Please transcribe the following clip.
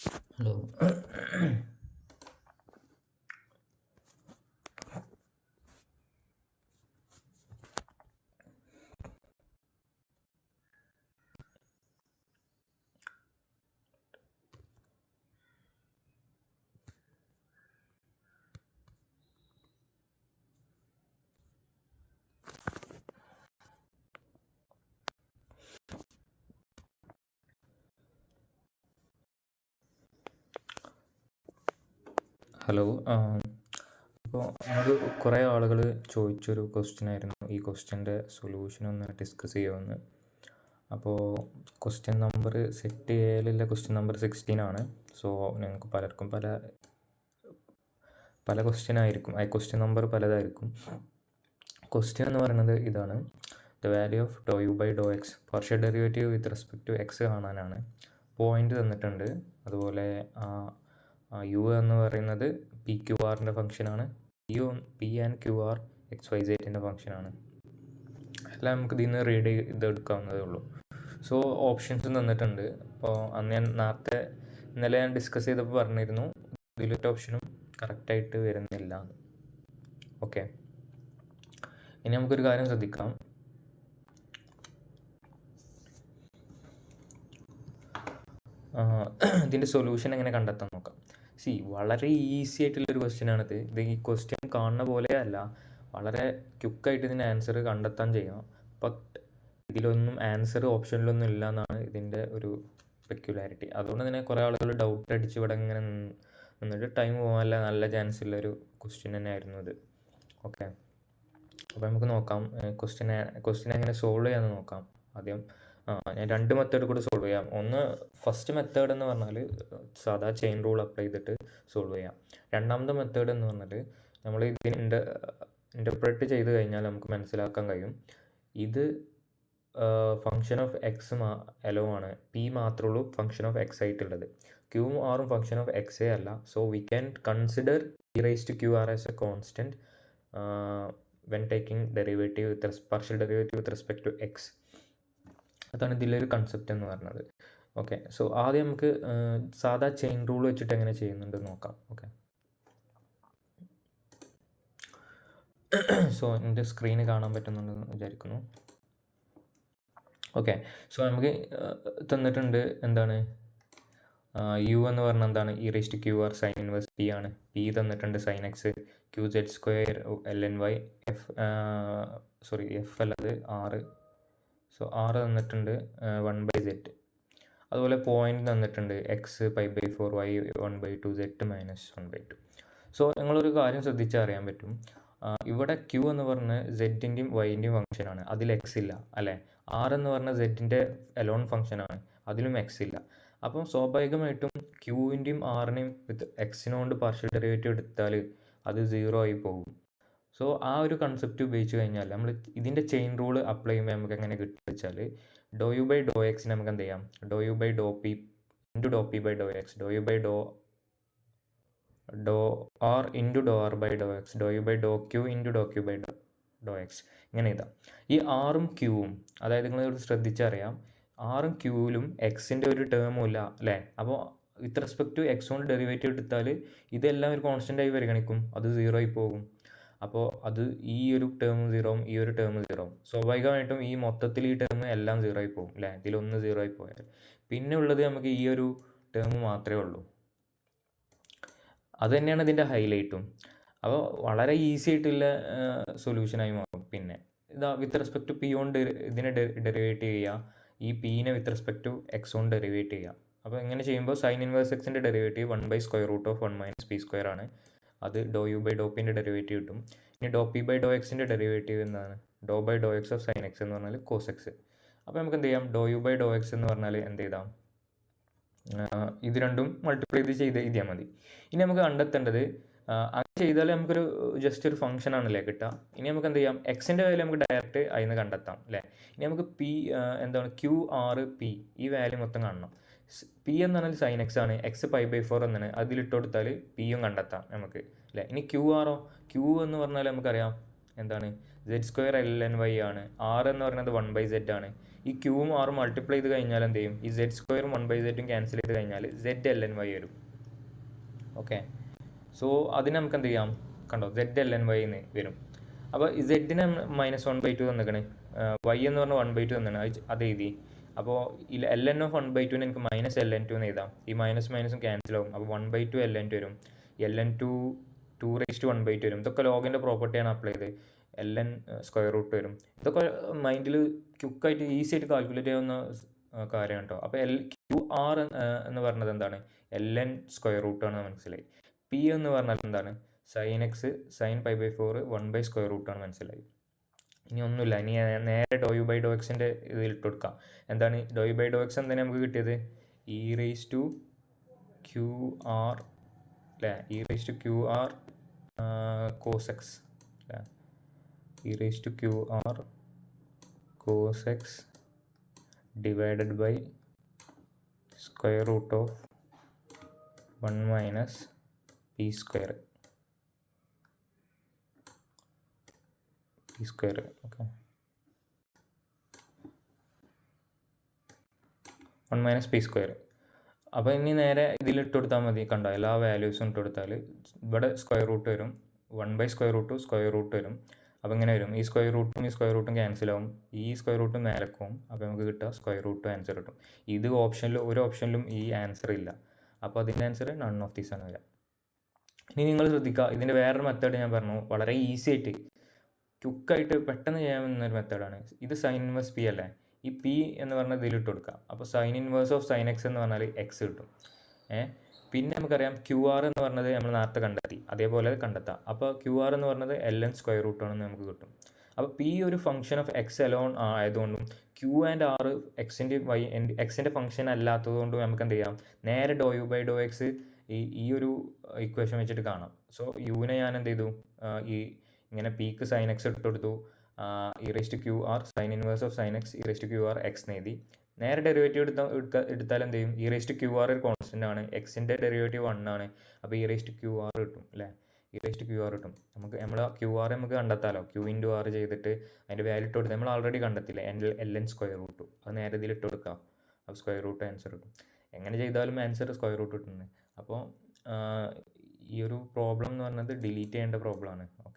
Hello. Hello. അപ്പോൾ നമുക്ക് കുറേ ആളുകൾ ചോദിച്ചൊരു ക്വസ്റ്റ്യൻ ആയിരുന്നു, ഈ ക്വസ്റ്റ്യൻ്റെ സൊല്യൂഷൻ ഒന്ന് ഡിസ്കസ് ചെയ്യുമെന്ന്. അപ്പോൾ ക്വസ്റ്റ്യൻ നമ്പർ സെറ്റ് ചെയ്യലുള്ള ക്വസ്റ്റ്യൻ നമ്പർ 16 ആണ്. സോ ഞങ്ങൾക്ക് പലർക്കും പല ക്വസ്റ്റ്യൻ ആയിരിക്കും, ആ ക്വസ്റ്റ്യൻ നമ്പർ പലതായിരിക്കും. ക്വസ്റ്റ്യൻ എന്ന് പറയുന്നത് ഇതാണ്: the value of do U by do X partial derivative with respect to X കാണാനാണ്. പോയിൻ്റ് തന്നിട്ടുണ്ട്. അതുപോലെ യു എന്ന് പറയുന്നത് പി ക്യു ആറിൻ്റെ ഫംഗ്ഷനാണ്. P and Q R X Y സെറ്റിൻ്റെ ഫംഗ്ഷനാണ്. എല്ലാം നമുക്ക് ഇതിൽ നിന്ന് റീഡ് ചെയ്തെടുക്കാവുന്നതേ ഉള്ളൂ. സോ ഓപ്ഷൻസ് തന്നിട്ടുണ്ട്. അപ്പോൾ അന്ന് ഞാൻ ഇന്നലെ ഞാൻ ഡിസ്കസ് ചെയ്തപ്പോൾ പറഞ്ഞിരുന്നു ഇതിലൊരു ഓപ്ഷനും കറക്റ്റായിട്ട് വരുന്നില്ല. ഓക്കെ, ഇനി നമുക്കൊരു കാര്യം ശ്രദ്ധിക്കാം. ഇതിൻ്റെ സൊല്യൂഷൻ എങ്ങനെ കണ്ടെത്താൻ നോക്കാം. വളരെ ഈസി ആയിട്ടുള്ളൊരു ക്വസ്റ്റ്യൻ ആണിത്. ഈ ക്വസ്റ്റ്യൻ കാണുന്ന പോലെയല്ല, വളരെ ക്വിക്കായിട്ട് ഇതിൻ്റെ ആൻസർ കണ്ടെത്താൻ ചെയ്യാം. ബട്ട് ഇതിലൊന്നും ആൻസർ ഓപ്ഷനിലൊന്നും ഇല്ല എന്നാണ് ഇതിൻ്റെ ഒരു പെക്യുലാരിറ്റി. അതുകൊണ്ട് തന്നെ കുറേ ആളുകൾ ഡൗട്ട് അടിച്ച് ഇവിടെ ഇങ്ങനെ നിന്നിട്ട് ടൈം പോകാനല്ല നല്ല ചാൻസ് ഉള്ളൊരു ക്വസ്റ്റ്യൻ തന്നെ ആയിരുന്നു ഇത്. ഓക്കെ, അപ്പോൾ നമുക്ക് നോക്കാം ക്വസ്റ്റ്യൻ എങ്ങനെ സോൾവ് ചെയ്യാമെന്ന് നോക്കാം. ആദ്യം ഞാൻ 2 മെത്തേഡ് കൂടി സോൾവ് ചെയ്യാം. ഒന്ന്, ഫസ്റ്റ് മെത്തേഡ് എന്ന് പറഞ്ഞാൽ സാധാ ചെയിൻ റൂൾ അപ്ലൈ ചെയ്തിട്ട് സോൾവ് ചെയ്യാം. രണ്ടാമത്തെ മെത്തേഡ് എന്ന് പറഞ്ഞാൽ നമ്മൾ ഇതിന് ഇൻ്റർപ്രറ്റ് ചെയ്ത് കഴിഞ്ഞാൽ നമുക്ക് മനസ്സിലാക്കാൻ കഴിയും ഇത് ഫംഗ്ഷൻ ഓഫ് എക്സ് എലോ ആണ്, പി മാത്രമേ ഉള്ളൂ ഫംഗ്ഷൻ ഓഫ് എക്സ് ആയിട്ടുള്ളത്. ക്യൂവും ആറും ഫംഗ്ഷൻ ഓഫ് എക്സേ അല്ല. So we can consider e raise to Q R as a constant when taking partial derivative with respect to x. അതാണ് ഇതിലൊരു കൺസെപ്റ്റ് എന്ന് പറയുന്നത്. ഓക്കെ, സോ ആദ്യം നമുക്ക് സാധാ ചെയിൻ റൂൾ വെച്ചിട്ട് എങ്ങനെ ചെയ്യുന്നുണ്ട് നോക്കാം. ഓക്കെ, സോ എൻ്റെ സ്ക്രീന് കാണാൻ പറ്റുന്നുണ്ടെന്ന് വിചാരിക്കുന്നു. ഓക്കെ, സോ നമുക്ക് തന്നിട്ടുണ്ട് എന്താണ് യു എന്ന് പറഞ്ഞാൽ എന്താണ് e raise to Q R sine inverse p ആണ്. പി തന്നിട്ടുണ്ട് sine x, Q Z square L N Y, F അല്ലത് ആറ്. സോ ആറ് തന്നിട്ടുണ്ട് 1/z. അതുപോലെ പോയിന്റ് തന്നിട്ടുണ്ട് എക്സ് π/4, y 1/2, z -1/2. സോ നിങ്ങളൊരു കാര്യം ശ്രദ്ധിച്ചാൽ അറിയാൻ പറ്റും, ഇവിടെ ക്യൂ എന്ന് പറഞ്ഞാൽ സെഡിൻ്റെയും വൈൻ്റെയും ഫംഗ്ഷനാണ്, അതിൽ എക്സ് ഇല്ല അല്ലേ. ആർ എന്ന് പറഞ്ഞാൽ സെഡിൻ്റെ എലോൺ ഫംഗ്ഷനാണ്, അതിലും എക്സ് ഇല്ല. അപ്പം സ്വാഭാവികമായിട്ടും ക്യൂവിൻ്റെയും ആറിനെയും വിത്ത് എക്സിനോണ്ട് പാർഷ്യൽ ഡെറിവേറ്റീവ് എടുത്താൽ അത് 0 ആയി പോകും. സോ ആ ഒരു കൺസെപ്റ്റ് ഉപയോഗിച്ച് കഴിഞ്ഞാൽ നമ്മൾ ഇതിൻ്റെ ചെയിൻ റൂൾ അപ്ലൈ ചെയ്യുമ്പോൾ നമുക്ക് എങ്ങനെ കിട്ടുക വെച്ചാൽ, ഡോ യു ബൈ ഡോ എക്സിന് നമുക്ക് എന്ത് ചെയ്യാം, do U by do P into do P by do X, do U by do R into do R by do X, do U by do Q into do Q by do X. ഇങ്ങനെ ഇതാ. ഈ ആറും ക്യൂവും, അതായത് നിങ്ങൾ ശ്രദ്ധിച്ചറിയാം, ആറും ക്യൂവിലും എക്സിൻ്റെ ഒരു ടേമും ഇല്ല അല്ലേ. അപ്പോൾ വിത്ത് റെസ്പെക്ട് ടു എക്സ് കൊണ്ട് ഡെറിവേറ്റീവ് എടുത്താൽ ഇതെല്ലാം ഒരു കോൺസ്റ്റൻ്റ് ആയി പരിഗണിക്കും, അത് 0 ആയി പോകും. അപ്പോൾ അത് ഈ ഒരു ടേം 0 ഈ ഒരു ടേം 0, സ്വാഭാവികമായിട്ടും ഈ മൊത്തത്തിൽ ഈ ടേം എല്ലാം 0 ആയി പോകും അല്ലേ. ഇതിലൊന്ന് 0 ആയി പോയാൽ പിന്നെ ഉള്ളത് നമുക്ക് ഈ ഒരു ടേം മാത്രമേ ഉള്ളൂ. അത് തന്നെയാണ് ഇതിൻ്റെ ഹൈലൈറ്റും. അപ്പോൾ വളരെ ഈസി ആയിട്ടുള്ള സൊല്യൂഷനായി മാറും. പിന്നെ ഇതാ വിത്ത് റെസ്പെക്ട് ടു പി കൊണ്ട് ഇതിനെ ഡെറിവേറ്റ് ചെയ്യുക, ഈ പീനെ വിത്ത് റെസ്പെക്ട് ടു എക്സ് കൊണ്ട് ഡെറിവേറ്റ് ചെയ്യുക. അപ്പോൾ ഇങ്ങനെ ചെയ്യുമ്പോൾ സൈൻ ഇൻവേഴ്സ് എക്സിൻ്റെ ഡെറിവേറ്റീവ് 1/√(1 - p² ആണ്. അത് ഡോ യു ബൈ ഡോ പിൻ്റെ ഡെറിവേറ്റീവ് കിട്ടും. ഇനി ഡോ പി ബൈ ഡോ എക്സിൻ്റെ ഡെറിവേറ്റീവ് എന്താണ്, do by do X of sine X എന്ന് പറഞ്ഞാൽ കോസ് എക്സ്. അപ്പോൾ നമുക്ക് എന്ത് ചെയ്യാം, do U by do X എന്ന് പറഞ്ഞാൽ എന്ത് ചെയ്താം, ഇത് രണ്ടും മൾട്ടിപ്ലൈ ചെയ്താൽ മതി. ഇനി നമുക്ക് കണ്ടെത്തേണ്ടത്, അങ്ങനെ ചെയ്താൽ നമുക്കൊരു ജസ്റ്റ് ഒരു ഫംഗ്ഷൻ ആണല്ലേ കിട്ടുക. ഇനി നമുക്ക് എന്ത് ചെയ്യാം, എക്സിൻ്റെ വാല്യൂ നമുക്ക് ഡയറക്റ്റ് അതിൽ നിന്ന് കണ്ടെത്താം അല്ലേ. ഇനി നമുക്ക് പി എന്താണ് ക്യൂ ആറ് പി, ഈ വാല്യൂ മൊത്തം കാണണം. പി എന്ന് പറഞ്ഞാൽ സൈൻ എക്സ് ആണ്, എക്സ് π/4 എന്നാണ്, അതിലിട്ട് കൊടുത്താൽ പിയും കണ്ടെത്താം നമുക്ക് അല്ലേ. ഇനി ക്യൂ ആറോ, ക്യൂ എന്ന് പറഞ്ഞാൽ നമുക്കറിയാം എന്താണ് Z² ln y ആണ്. R എന്ന് പറയുന്നത് 1/z ആണ്. ഈ ക്യൂവും ആറും മൾട്ടിപ്ലൈ ചെയ്ത് കഴിഞ്ഞാൽ എന്ത് ചെയ്യും? ഈ Z² 1/z ക്യാൻസൽ ചെയ്ത് കഴിഞ്ഞാൽ Z ln y വരും. ഓക്കെ, സോ അതിന് നമുക്ക് എന്ത് ചെയ്യാം? കണ്ടോ, Z ln y എന്ന് വരും. അപ്പോൾ സെഡിനെ -1/2 തന്നിക്കണേ, y എന്ന് പറഞ്ഞാൽ 1/2 തന്നാണ്, അത് എഴുതി. അപ്പോൾ ഈ ln of 1/2 എനിക്ക് -ln2 എന്ന് എഴുതാം. ഈ മൈനസും ക്യാൻസൽ ആവും. അപ്പോൾ 1/2 ln2 വരും. ln2 2/1/2 വരും. ഇതൊക്കെ ലോഗിൻ്റെ പ്രോപ്പർട്ടിയാണ് അപ്ലൈ ചെയ്ത്. ln സ്ക്വയർ റൂട്ട് വരും. ഇതൊക്കെ മൈൻഡിൽ ക്വിക്കായിട്ട് ഈസി ആയിട്ട് കാൽക്കുലേറ്റ് ചെയ്യാവുന്ന കാര്യമാണ് കേട്ടോ. അപ്പോൾ QR എന്ന് പറഞ്ഞത് എന്താണ്? ln സ്ക്വയർ റൂട്ടാണ് മനസ്സിലായി. P എന്ന് പറഞ്ഞാൽ എന്താണ്? sin x sin π/4 1/സ്ക്വയർ റൂട്ടാണ് മനസ്സിലായി. ഇനി ഒന്നുമില്ല, ഇനി നേരെ ∂u/∂x ഇതിൽ ഇട്ട് കൊടുക്കാം. എന്താണ് ∂u/∂x? എന്താണ് നമുക്ക് കിട്ടിയത്? e⁻QR അല്ലേ? e⁻QR cos x അല്ലേ? e⁻QR cos x divided by square root of 1 - p². p², okay, 1 - p². അപ്പോൾ ഇനി നേരെ ഇതിലിട്ട് കൊടുത്താൽ മതി. കണ്ടോ, എല്ലാ വാല്യൂസും ഇട്ട് കൊടുത്താൽ ഇവിടെ സ്ക്വയർ റൂട്ട് വരും. 1/സ്ക്വയർ റൂട്ട് വരും. അപ്പോൾ ഇങ്ങനെ വരും. ഈ സ്ക്വയർ റൂട്ടും ക്യാൻസൽ ആവും. ഈ സ്ക്വയർ റൂട്ടും മേലക്കും. അപ്പോൾ നമുക്ക് കിട്ടുക സ്ക്വയർ റൂട്ട് ആൻസർ കിട്ടും. ഇത് ഒരു ഓപ്ഷനിലും ഈ ആൻസർ ഇല്ല. അപ്പോൾ അതിൻ്റെ ആൻസർ നൺ ഓഫ് ദീസ് ആണ് വരിക. ഇനി നിങ്ങൾ ശ്രദ്ധിക്കുക, ഇതിൻ്റെ വേറൊരു മെത്തേഡ് ഞാൻ പറഞ്ഞു, വളരെ ഈസി ആയിട്ട് ക്വിക്കായിട്ട് പെട്ടെന്ന് ചെയ്യാവുന്നൊരു മെത്തേഡാണ് ഇത്. സൈൻ ഇൻവേഴ്സ് പി അല്ലേ? ഈ പി എന്ന് പറഞ്ഞാൽ ഇതിലിട്ട് കൊടുക്കുക. അപ്പോൾ sine inverse of sine X എന്ന് പറഞ്ഞാൽ എക്സ് കിട്ടും. പിന്നെ നമുക്കറിയാം QR എന്ന് പറഞ്ഞത് നമ്മൾ നേരത്തെ കണ്ടെത്തി, അതേപോലെ കണ്ടെത്താം. അപ്പോൾ QR എന്ന് പറഞ്ഞത് ln സ്ക്വയർ റൂട്ടാണെന്ന് നമുക്ക് കിട്ടും. അപ്പോൾ P ഒരു ഫംഗ്ഷൻ ഓഫ് എക്സ് അലോൺ ആയതുകൊണ്ടും Q ആൻഡ് R എക്സിൻ്റെ ഫംഗ്ഷൻ അല്ലാത്തതുകൊണ്ടും നമുക്ക് എന്ത് ചെയ്യാം? നേരെ ∂u/∂x ഈ ഒരു ഇക്വേഷൻ വെച്ചിട്ട് കാണാം. സോ യുവിനെ ഞാൻ എന്ത് ചെയ്തു? ഈ ഇങ്ങനെ Pക്ക് സൈൻ എക്സ് ഇട്ട് കൊടുത്തു. e⁻QR sine inverse of sine X e⁻QR X എന്ന് എഴുതി. നേരെ ഡെറിവേറ്റീവ് എടുത്താൽ എന്ത് ചെയ്യും? e⁻QR ഒരു കോൺസ്റ്റൻ്റ് ആണ്, എക്സിൻ്റെ ഡെറിവേറ്റീവ് 1 ആണ്. അപ്പോൾ e⁻QR കിട്ടും അല്ലേ? e⁻QR കിട്ടും. നമ്മൾ QR നമുക്ക് കണ്ടെത്താമല്ലോ. Q×R ചെയ്തിട്ട് അതിൻ്റെ വാല്യൂ ഇട്ട് കൊടുത്താൽ നമ്മൾ ഓൾറെഡി കണ്ടെത്തില്ലേ, ln സ്ക്വയർ റൂട്ട്. അത് നേരെ ഇതിൽ ഇട്ട് കൊടുക്കുക. അപ്പോൾ സ്ക്വയർ റൂട്ട് ആൻസർ കിട്ടും. എങ്ങനെ ചെയ്താലും ആൻസർ സ്ക്വയർ റൂട്ട് കിട്ടുന്നത്. അപ്പോൾ ഈ ഒരു പ്രോബ്ലം എന്ന് പറയുന്നത് ഡിലീറ്റ് ചെയ്യേണ്ട പ്രോബ്ലമാണ്. ഓക്കെ.